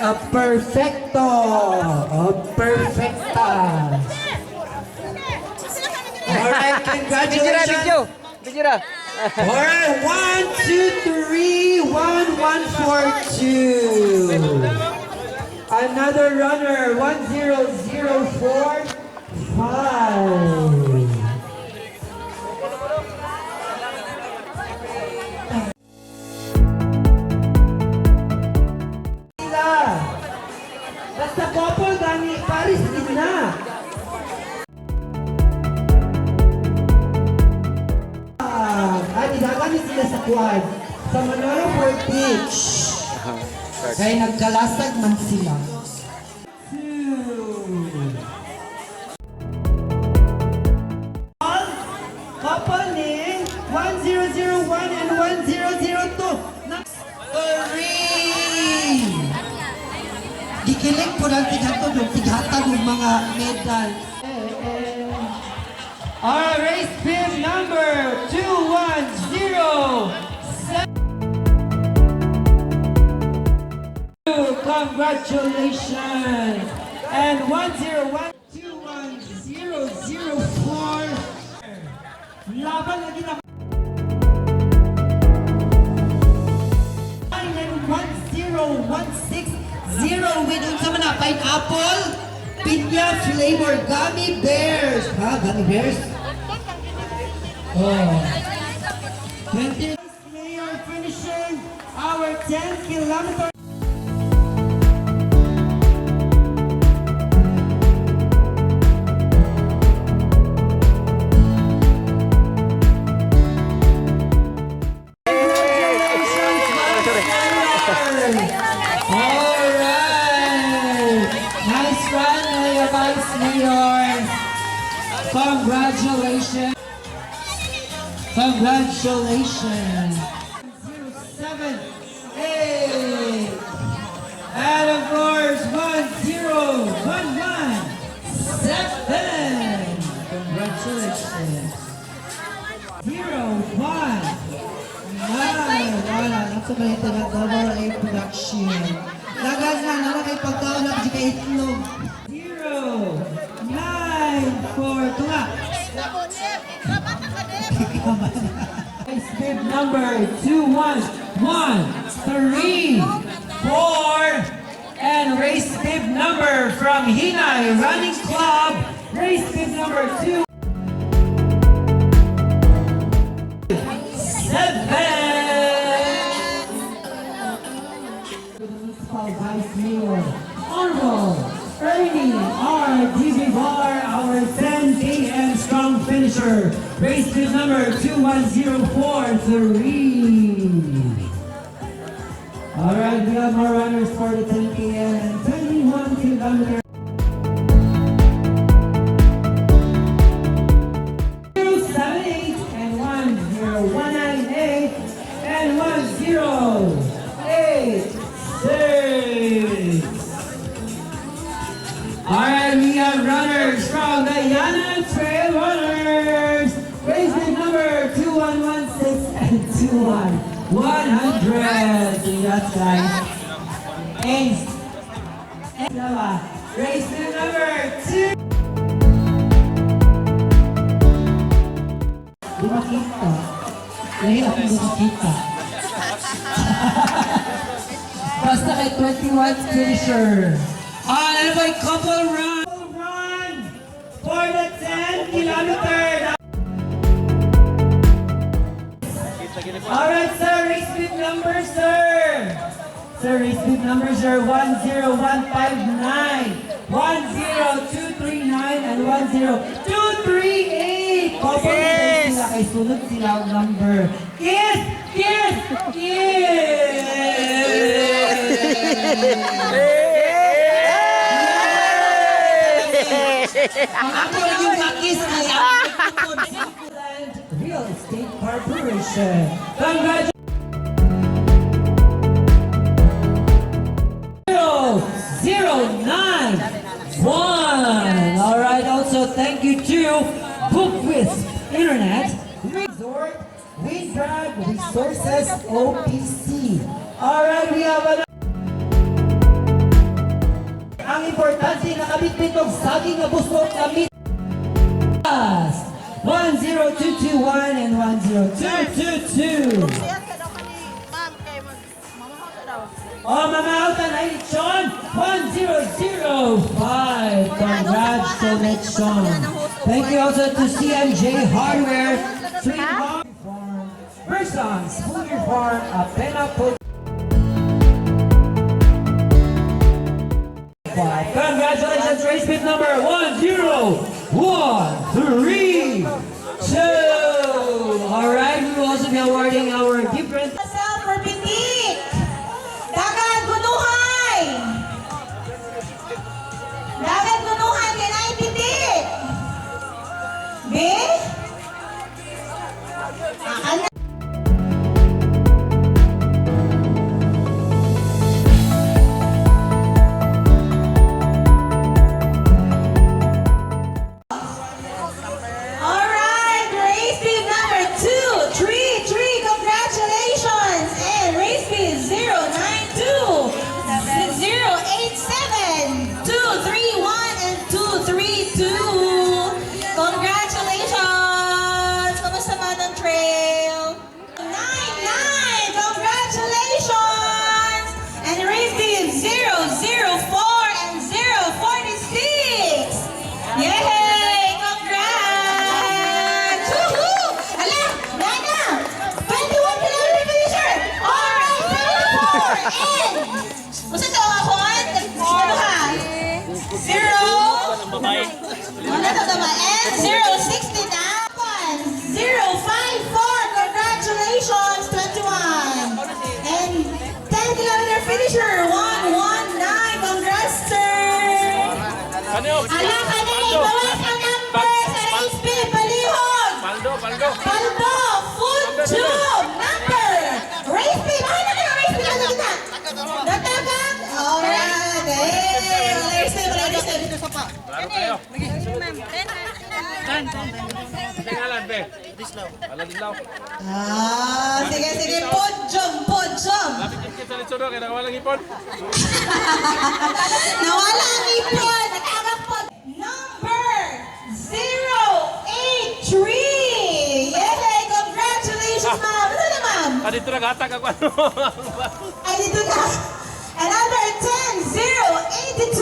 a perfecto. A perfecta. Alright, congratulations. Video. Alright, 1, 2, 3, 1, 1, 4, 2. Another runner, 1004, 5. Basta couple gani Paris din na. Dagan sila sa quad. Sa Manolo for pitch. Kaya nagkalasag man sila. 2. Couple ni 1001 and 1002. 3. Gikilig po ng tighatag ng mga medal. Our race bib number 210. Congratulations! And 101 21004. Laban lagi na 10160 with unsa man na pineapple pinya flavor gummy bears. Ha, gummy bears? Oh. 20 player finishing our 10-kilometer. Congratulations! Congratulations! 07, and of course 10117. Congratulations! 01. Wala. Nasa ba ito na double A production? Lagas na naman kay pagkaon na kay itlog. 094 tunga. Race bib number 21134 and race bib number from Hinay Running Club. Race bib number 2. 7. Vice Mayor Honorable Ernie R. Divivar, our 10 a.m. strong finisher. Race bib number 21043. All right, we have more runners for the 10 a.m. and 21 kilometers. 078 and 10198 and 1086. Alright, we have runners from the Yana Trail Runners. Race bib number 2116 and 21100. Congrats, guys. Ace. Race bib number 2. Di makita. Lahi ako di makita. Basta kay 21 finisher. Ano ba yung couple run? Run for the 10 kilometer. Alright, sir. Race bib number, sir. Sir, race bib number, sir. 10159, 10239, and 10238. Couple sila kay sunod sila ang number. Kiss! Kiss! Kiss! Ang ako lang yung kakis ay ang Real Estate Corporation. Congratulations! 091. Alright, also thank you to BookWiz Internet Resort Windrag Resources OPC. Alright, we have another kapitpit og saging nga busok na meat. 10221 and 10222. Oh, mga autan ay Sean, 1005. Congratulations. Thank you also to CMJ Hardware, Sweet Farm, Persons, Food Farm, Apena Food. Congratulations, race bid number 1013. Alright, we will also be awarding our different. For Pitik! Dagat Gunuhay! Dagat Gunuhay, kinay Pitik! B? Ano? Alright, race team number 233, congratulations! And race team 092, 087, 231, and 232. Congratulations! Kamusta man ang trail? 99, congratulations! And race team 004 and 046. Yay! Congrats! Woohoo! Ala! Nana! 21 kilometer finisher! Alright, 74! And... Gusto ito ako? Ano ka? 0... Ano ito ba? And 069! 054! Congratulations! 21! And 10 kilometer finisher! 119! Congrats, sir! Ala ka na! Ibawat ang number sa race pin! Palihog! Paldo! Full tube! Number! Race pin! Ano na yung race pin? Ano kita? Dagdagan? Alright! Hey! Race pin! Race pin! Klaro kayo. Tinggalan, be. Dislaw. Dislaw. Sige. Podyum! Lapit yung kita nito, kaya nakawalang ipon. Nawala ang ipon! Nakakapod! Number 083! Yay! Congratulations, ma'am! Ano na, ma'am? Dito naghatag ako ano. Ay, dito na! Another 10-082!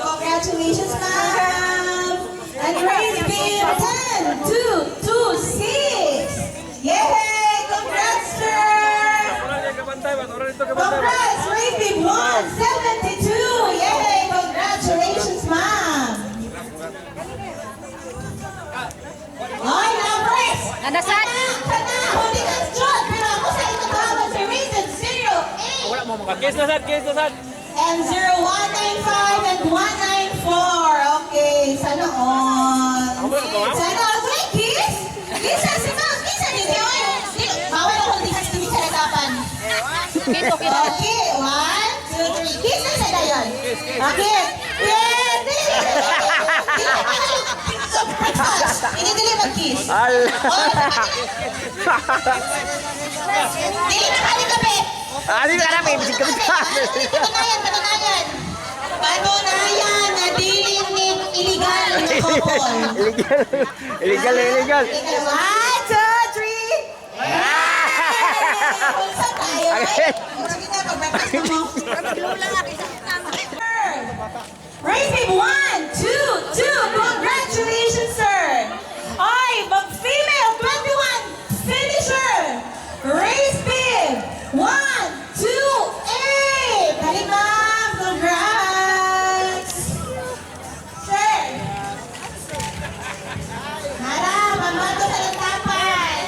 Congratulations, ma'am! And race beam 10-226! Yay! Congrats, sir! Orang yang kabantay, ba? Orang dito kabantay, ba? Congrats! Race beam 172! Yay! Congratulations, ma'am! Ay, numbers! Nanasan? Kana! Huli ka, John! Pero ako sa ito tawag si Reason 08! Wala mo mga case na sad. And 0195 and 194. Okay, sana all. Sana all. Wait, kiss? Kisa si Ma'am. Kisa ni Joy. Bawal ako di kasi sa nagapan. Okay, 1, 2, 3. Kiss na sa dayon. Okay. Ini mag-kiss. Dili na kali kape. Ano na kami? Patunayan. Patunayan na dili ni illegal na couple. Illegal. 1, 2, 3. Unsa tayo? Sige na, pag-breakfast mo. Race team 1, 2, 2. Congratulations, sir. Ay, mag-female 21 finisher. Race team 1, 2, 8. Dali, ma'am. Congrats. Sir. Harap, pambato sa lantapan.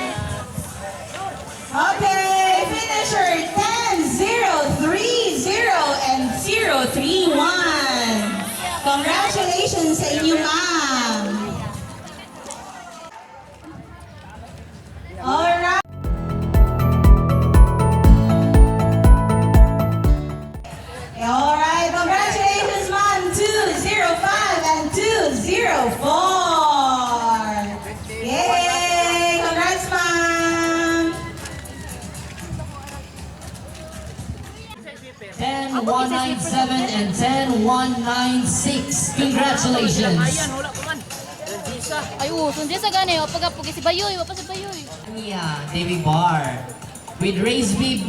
Okay, finisher 10-030 and 031. Congratulations sa inyo, ma'am. Alright. Alright, congratulations, ma'am. 205 and 204. Yay! Congrats, ma'am. 10-197 and 10-196. Congratulations. Ay, sunod sa gani. Pag-apugi si Bayoy. Wapa si Bayoy. Yeah, Davy Bar. With race B.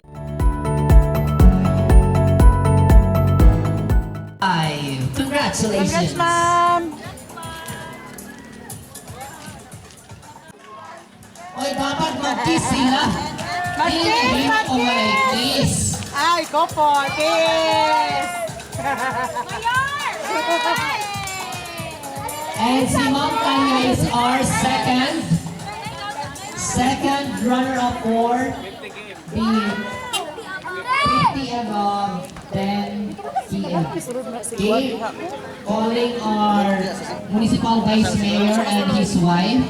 Congratulations. Oy, dapat mag-kiss sila. Mag-kiss, Okay, kiss. Ay, go for kiss! And si Ma'am Tanya is our second runner-up for the 50 above 10 PM. Okay, calling our municipal vice mayor and his wife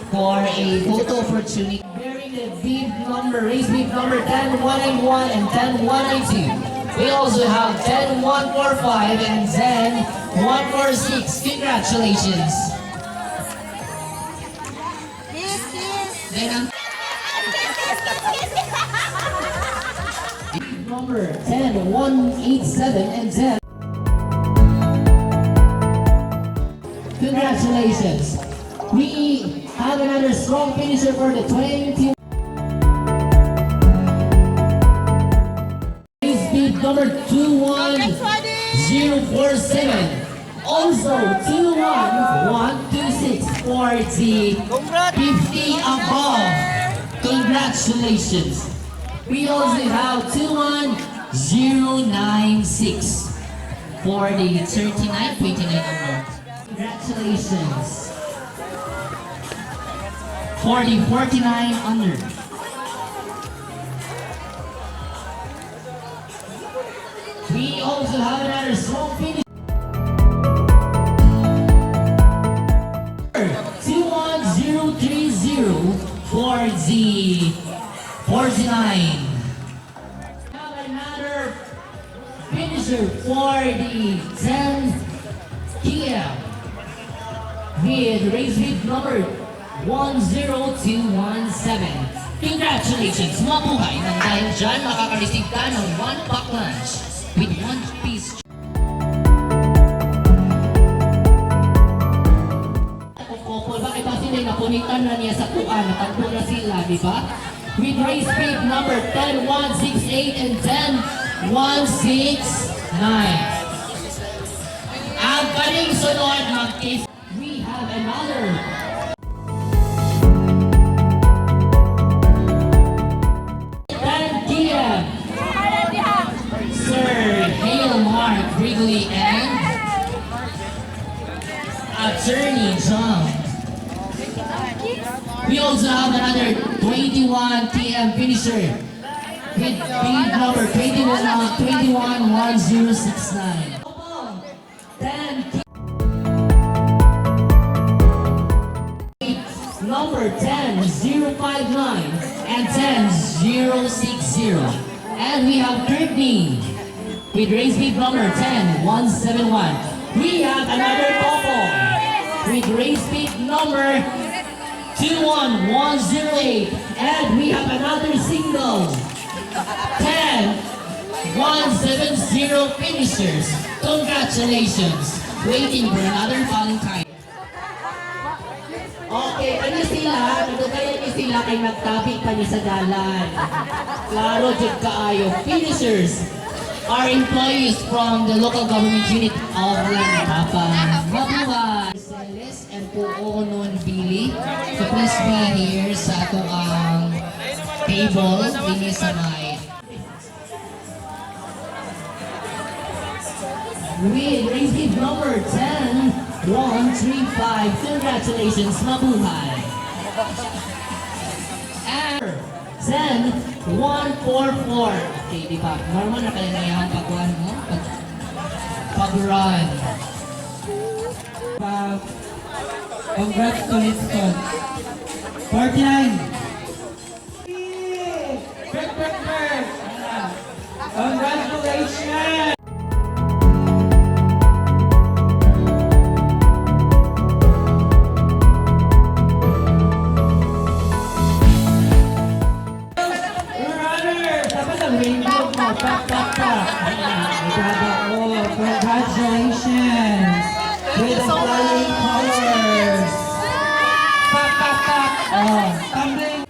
for a photo opportunity. Bearing the bib number, race bib number 10-191 and 10-192. We also have 10-145 and 10-146. Congratulations. Kiss, kiss! Then ang number 10-187 and 10. Congratulations. We have another strong finisher for the 20. Speed number 21047. Also 21126 for the 50 above. Congratulations. We also have 21096 for the 39-29 number. Congratulations. For the 49 under. We also have another strong finish. 21030 for the 49. Have another finisher for the 10 PM with race bib number 10217. Congratulations! Mabuhay nang dahil dyan makaka-receive ka ng 1-pack lunch with 1 piece. Couple, bakit ba sila napunitan na niya sa kuan? Natanto na sila, di ba? With race bib number 10168 and 10169. Ang kaning sunod mag-kiss. We have another 10 PM. Sir Hale Mark Wrigley and Attorney John. We also have another 21 PM finisher with bid number 211069. 10 number 10059 and 10060. And we have Courtney with race bib number 10171. We have another couple with race bib number 21108. And we have another single 10170 finishers. Congratulations. Waiting for another Valentine. Okay, kanya sila, kaya niya sila kay nagtabi kanya sa dalan. Klaro, jud kaayo. Finishers are employees from the local government unit of Lantapan. Mabuhay! Celes and Puonon Billy. So please be here sa atong table. Dini sa may. With race bib number 10135. Congratulations, mabuhay. And 10144. Okay, di ba? Normal na kaya ngayon pag-run mo? Pag-run. Congrats to Winston. 49. Congratulations! Runner! Dapat ang rainbow mo. Pak, pak, pak. Brother. Congratulations. With the flying colors. Pak, pak, pak. Oh, tumbling.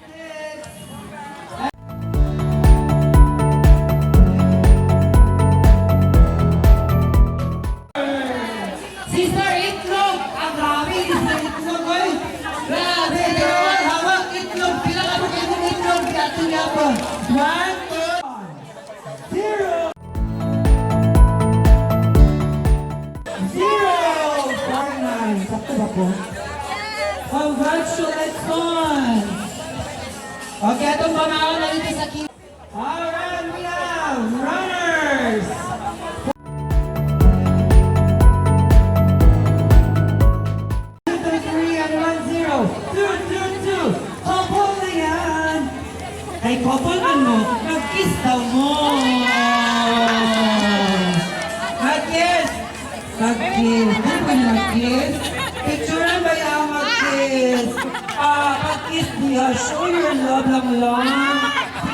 Sister Itlog! Ang dami, Sister Itlog, oy! Grabe, girl! Hawak itlog! Pinakabot yung itlog! Gato niya po! 1, 2, 0! 49! Sakto ba po? Congratulations! Okay, itong pamaon na dito sa key. Alright, we have runners! 2, couple na yan. Ay, couple ano? Mag-kiss daw mo. Mag-kiss. Mag-kiss. Ano ba yung mag-kiss? Picturean ba yung mag-kiss? Mag-kiss niya. Show your love lang lang.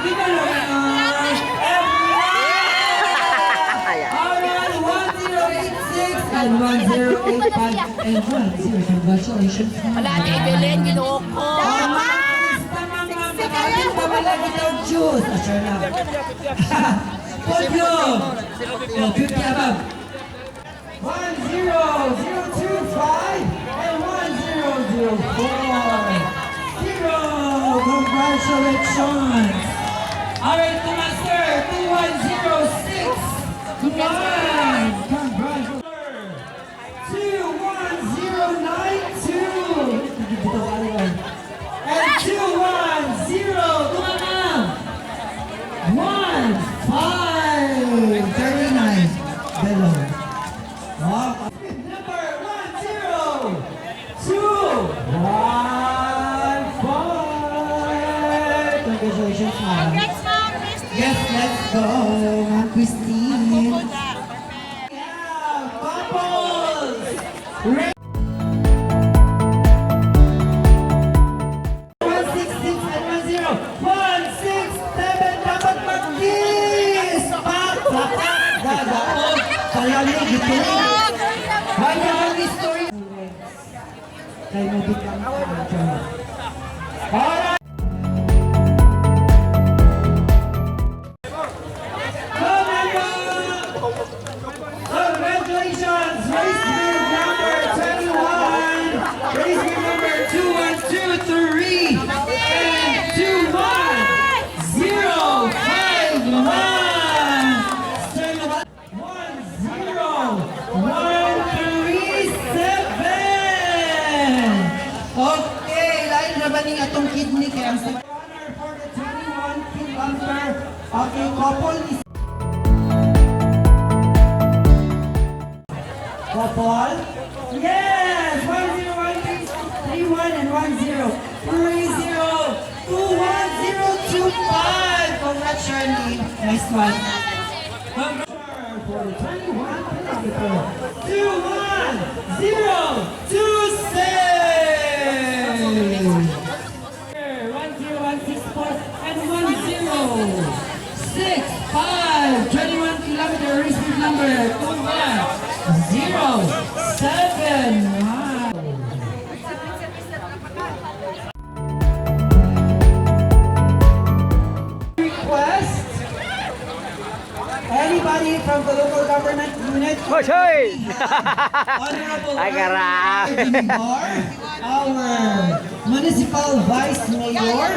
Sige na lang yan. Alright, 1086 and 1085 and 10. Congratulations. Wala na ibelin, ginoko. Juice. Sure na. Podium. Oh, 50 above. 10025 and 1004. 0. Congratulations. Alright, to master. 2106. 1. Congratulations. 21092. And 210. Tumama. 1539. Below. Wow. Number 10215. Congratulations, ma'am. Yes, let's go, Ma'am Christine. Yeah, couples. 166 and 10. 167 dapat mag-kiss! Pak! Gagaon! Kalamig, gituloy! Hanya ang history! Kaya mo din kami Alright! Congratulations! Race group number 21! Race group number 2123! And 21051! 10137! Okay, lain na ba ning atong kidney kaya ang honor for the 21 kilometer okay, couple is couple? Yes! 10131 and 1030 21025! Congrats, Shirley. Nice one. Congrats for the 21 kilometer 21026! 10164 and 1065 21 kilometer race group number 21079 request anybody from the local government unit Hoy, hoy! Honorable Ay, karap. our municipal vice mayor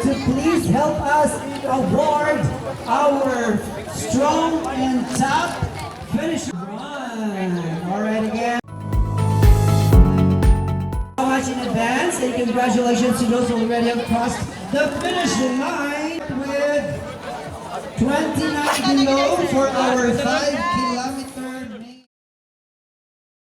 to please help us award our strong and top finisher. All right, again. So much in advance and congratulations to those who already have crossed the finish line with 29 below for our 5K